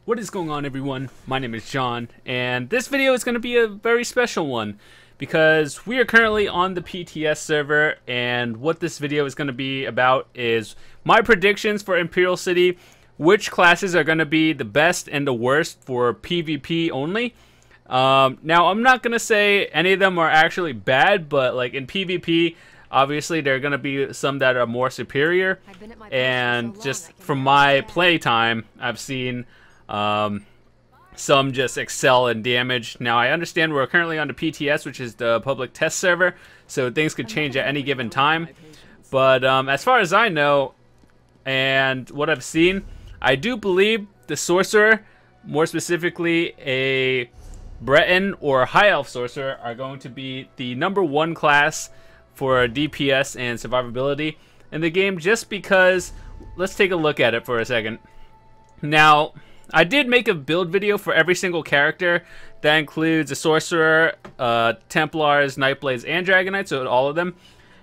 What is going on, everyone? My name is John, and this video is going to be a very special one because we are currently on the PTS server, and what this video is going to be about is my predictions for Imperial City, which classes are going to be the best and the worst for PvP only. Now, I'm not going to say any of them are actually bad, but like in PvP, obviously there are going to be some that are more superior, and just from my playtime, I've seen some just excel in damage. Now, I understand we're currently on the PTS, which is the public test server, so things could change at any given time. But as far as I know, and what I've seen, I do believe the Sorcerer, more specifically a Breton or High Elf Sorcerer, are going to be the #1 class for DPS and survivability in the game, just because, let's take a look at it for a second. Now, I did make a build video for every single character. That includes a Sorcerer, Templars, Nightblades, and Dragonites, so all of them.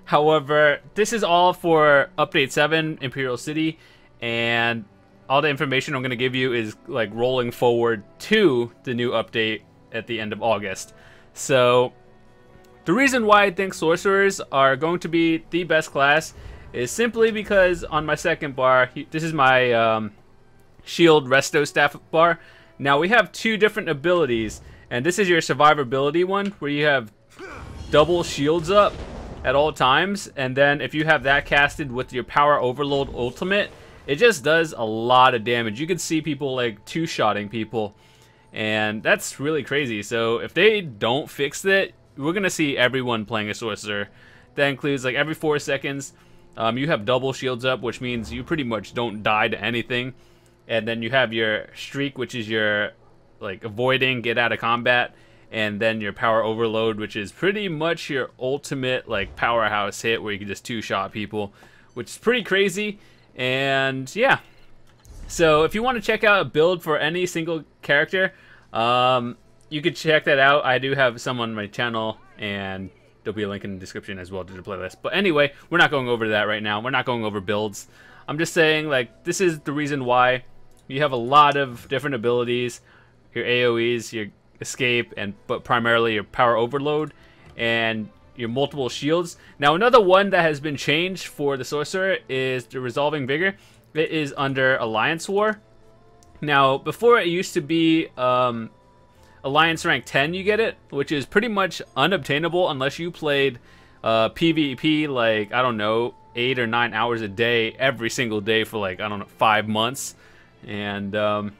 However, this is all for Update 7, Imperial City, and all the information I'm going to give you is like rolling forward to the new update at the end of August. So, the reason why I think Sorcerers are going to be the best class is simply because on my second bar, this is my Shield Resto Staff bar. Now we have two different abilities, and this is your survivability one, where you have double shields up at all times, and then if you have that casted with your Power Overload ultimate, it just does a lot of damage. You can see people like two-shotting people, and that's really crazy. So if they don't fix it, we're gonna see everyone playing a Sorcerer. That includes like every 4 seconds you have double shields up, which means you pretty much don't die to anything. And then you have your streak, which is your like avoiding, get out of combat, and then your Power Overload, which is pretty much your ultimate like powerhouse hit where you can just two-shot people, which is pretty crazy. And yeah, so if you want to check out a build for any single character, you could check that out. I do have some on my channel, and there'll be a link in the description as well to the playlist. But anyway, we're not going over that right now. We're not going over builds. I'm just saying, like, this is the reason why you have a lot of different abilities, your AoEs, your escape, but primarily your Power Overload and your multiple shields. Now, another one that has been changed for the Sorcerer is the Resolving Vigor. It is under Alliance War. Now, before it used to be Alliance rank 10 you get it, which is pretty much unobtainable unless you played PvP like, I don't know, 8 or 9 hours a day every single day for like, I don't know, 5 months. And that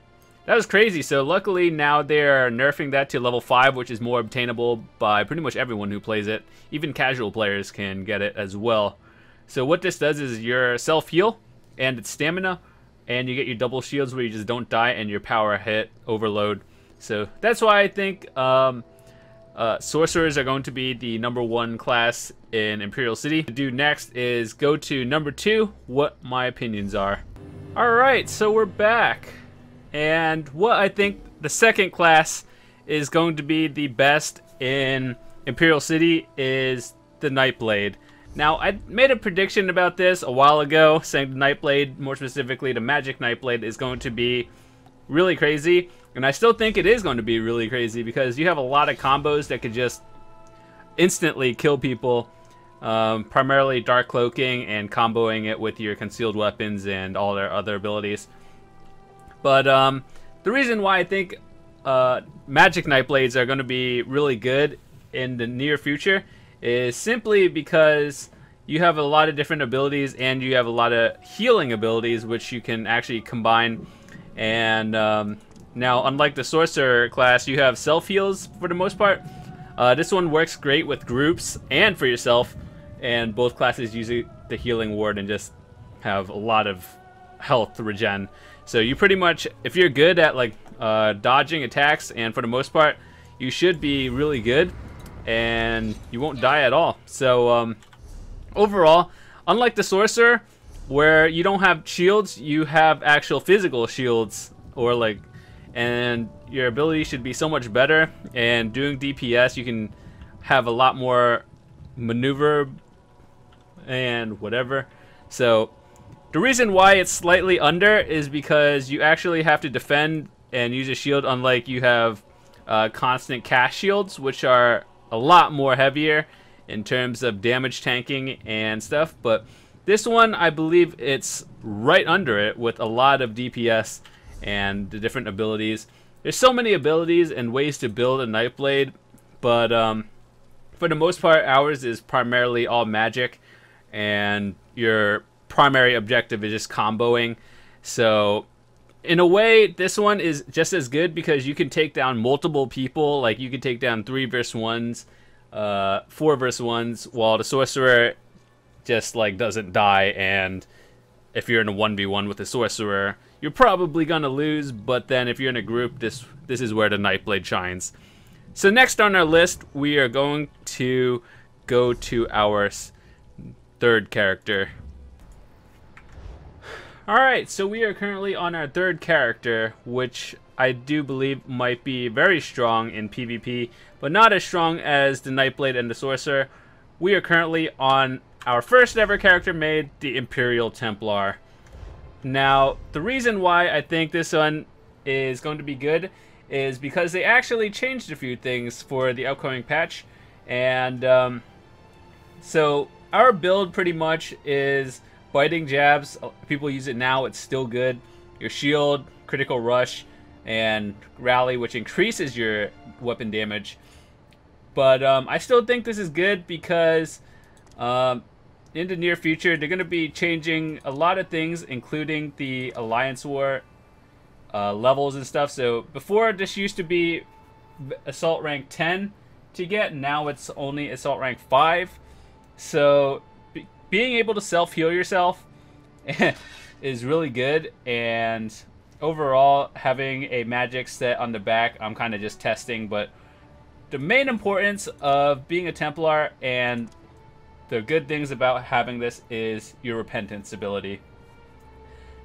was crazy. So luckily now they're nerfing that to level 5, which is more obtainable by pretty much everyone who plays it. Even casual players can get it as well. So what this does is your self-heal and its stamina, and you get your double shields where you just don't die, and your power hit overload. So that's why I think Sorcerers are going to be the #1 class in Imperial City. To do next is go to #2, what my opinions are. Alright, so we're back, and what I think the second class is going to be the best in Imperial City is the Nightblade. Now, I made a prediction about this a while ago, saying the Nightblade, more specifically the Magic Nightblade, is going to be really crazy, and I still think it is going to be really crazy because you have a lot of combos that could just instantly kill people. Primarily Dark Cloaking and comboing it with your concealed weapons and all their other abilities. But the reason why I think Magic Nightblades are going to be really good in the near future is simply because you have a lot of different abilities and you have a lot of healing abilities which you can actually combine. And now, unlike the Sorcerer class, you have self-heals for the most part. This one works great with groups and for yourself. And both classes use the healing ward and just have a lot of health regen. So you pretty much, if you're good at like dodging attacks, and for the most part, you should be really good, and you won't die at all. So overall, unlike the Sorcerer, where you don't have shields, you have actual physical shields, or like, and your ability should be so much better. And doing DPS, you can have a lot more maneuver and whatever. So the reason why it's slightly under is because you actually have to defend and use a shield, unlike you have constant cast shields, which are a lot more heavier in terms of damage tanking and stuff. But this one, I believe it's right under it with a lot of DPS and the different abilities. There's so many abilities and ways to build a Nightblade, but for the most part, ours is primarily all magic, and your primary objective is just comboing. So in a way, this one is just as good because you can take down multiple people. Like, you can take down 3 versus 1s, 4 versus 1s, while the sorcerer just like doesn't die. And if you're in a 1v1 with a sorcerer, you're probably gonna lose. But then if you're in a group, this is where the Nightblade shines. So next on our list, we are going to go to our third character. Alright, so we are currently on our third character, which I do believe might be very strong in PvP, but not as strong as the Nightblade and the Sorcerer. We are currently on our first ever character made, the Imperial Templar. Now, the reason why I think this one is going to be good is because they actually changed a few things for the upcoming patch. And so our build pretty much is biting jabs. People use it now, it's still good. Your shield, critical rush, and rally, which increases your weapon damage. But I still think this is good because in the near future, they're going to be changing a lot of things, including the Alliance War levels and stuff. So before, this used to be Assault rank 10 to get, now it's only Assault rank 5. So being able to self-heal yourself is really good, and overall having a magic set on the back, I'm kind of just testing, but the main importance of being a Templar and the good things about having this is your repentance ability.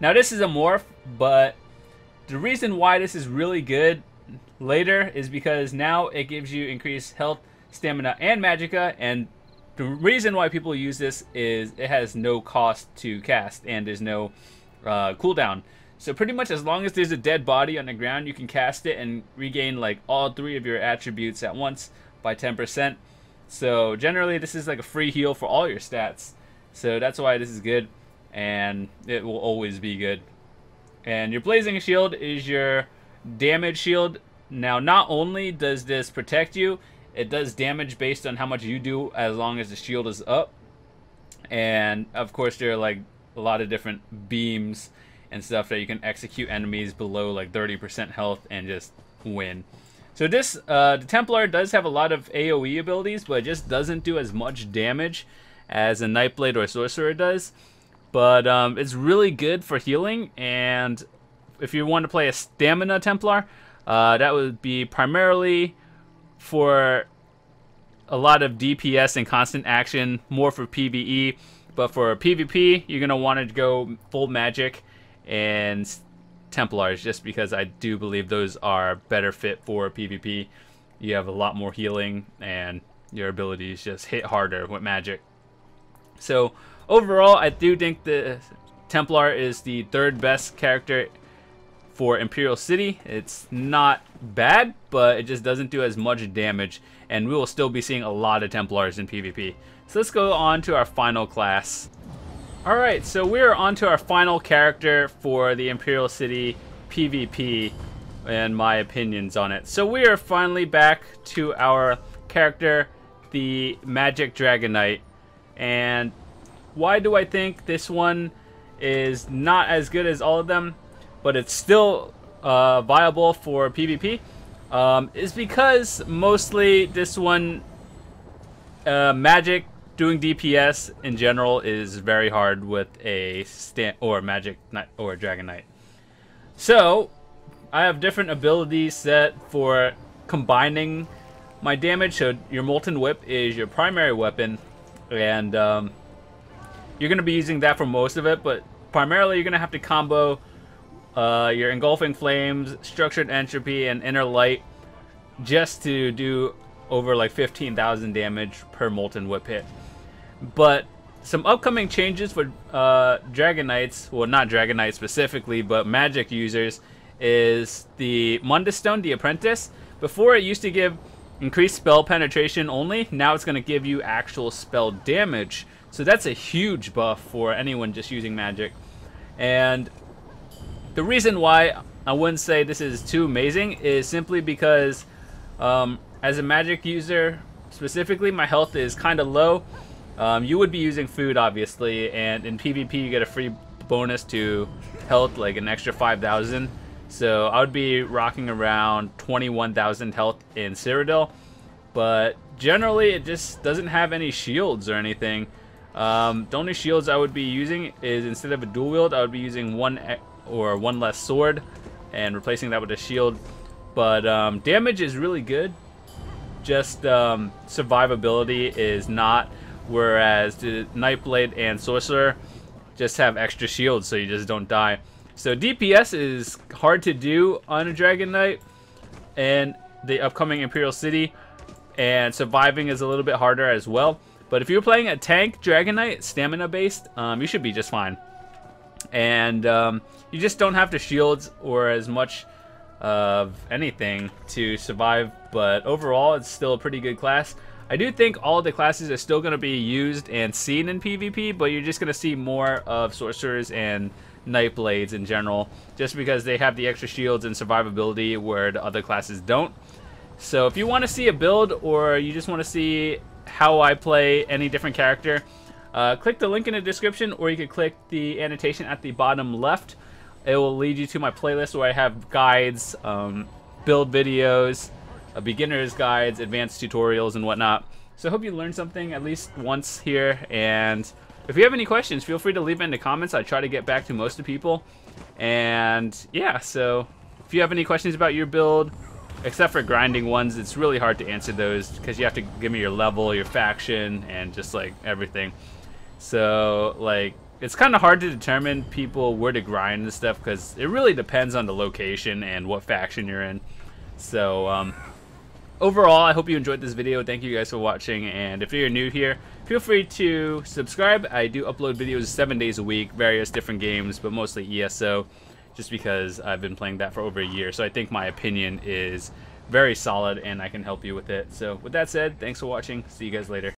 Now, this is a morph, but the reason why this is really good later is because now it gives you increased health, stamina, and magicka, and the reason why people use this is it has no cost to cast, and there's no cooldown. So pretty much as long as there's a dead body on the ground, you can cast it and regain like all 3 of your attributes at once by 10%. So generally this is like a free heal for all your stats. So that's why this is good, and it will always be good. And your blazing shield is your damage shield. Now, not only does this protect you, it does damage based on how much you do as long as the shield is up. And of course there are like a lot of different beams and stuff that you can execute enemies below like 30% health and just win. So this, the Templar does have a lot of AoE abilities, but it just doesn't do as much damage as a Nightblade or Sorcerer does. But it's really good for healing, and if you want to play a Stamina Templar, that would be primarily for a lot of DPS and constant action, more for PvE. But for PvP, you're going to want to go full magic and Templars, just because I do believe those are better fit for PvP. You have a lot more healing, and your abilities just hit harder with magic. So overall, I do think the Templar is the 3rd best character for Imperial City. It's not bad, but it just doesn't do as much damage, and we will still be seeing a lot of Templars in PvP. So let's go on to our final class. Alright, so we're on to our final character for the Imperial City PvP and my opinions on it. So we are finally back to our character, the Magic Dragon Knight. And why do I think this one is not as good as all of them, but it's still viable for PvP? Is because mostly this one, magic doing DPS in general is very hard with a Magic Knight or Dragon Knight. So I have different abilities set for combining my damage. So your Molten Whip is your primary weapon, and you're going to be using that for most of it, but primarily you're going to have to combo your Engulfing Flames, Structured Entropy, and Inner Light just to do over like 15,000 damage per Molten Whip hit. But some upcoming changes for Dragon Knights, well, not Dragon Knights specifically, but magic users, is the Mundus Stone, the Apprentice. Before it used to give increased spell penetration only. Now it's going to give you actual spell damage. So that's a huge buff for anyone just using magic. And the reason why I wouldn't say this is too amazing is simply because as a magic user, specifically, my health is kind of low. You would be using food, obviously, and in PvP you get a free bonus to health, like an extra 5,000. So I would be rocking around 21,000 health in Cyrodiil, but generally it just doesn't have any shields or anything. The only shields I would be using is, instead of a dual wield, I would be using one less sword and replacing that with a shield. But damage is really good, just survivability is not, whereas the Nightblade and Sorcerer just have extra shields so you just don't die. So DPS is hard to do on a Dragon Knight and the upcoming Imperial City, and surviving is a little bit harder as well. But if you're playing a tank Dragon Knight, stamina based, you should be just fine. And you just don't have the shields or as much of anything to survive, but overall it's still a pretty good class. I do think all the classes are still going to be used and seen in PvP, but you're just going to see more of Sorcerers and Nightblades in general, just because they have the extra shields and survivability where the other classes don't. So if you want to see a build, or you just want to see how I play any different character, click the link in the description, or you can click the annotation at the bottom left. It will lead you to my playlist where I have guides, build videos, beginner's guides, advanced tutorials, and whatnot. So I hope you learned something at least once here, and if you have any questions, feel free to leave it in the comments. I try to get back to most of people. And yeah, so if you have any questions about your build, except for grinding ones, it's really hard to answer those because you have to give me your level, your faction, and just like everything. So like, it's kind of hard to determine people where to grind and stuff because it really depends on the location and what faction you're in. So overall, I hope you enjoyed this video. Thank you guys for watching, and if you're new here, feel free to subscribe. I do upload videos 7 days a week, various different games, but mostly ESO, just because I've been playing that for over a year. So I think my opinion is very solid and I can help you with it. So with that said, thanks for watching. See you guys later.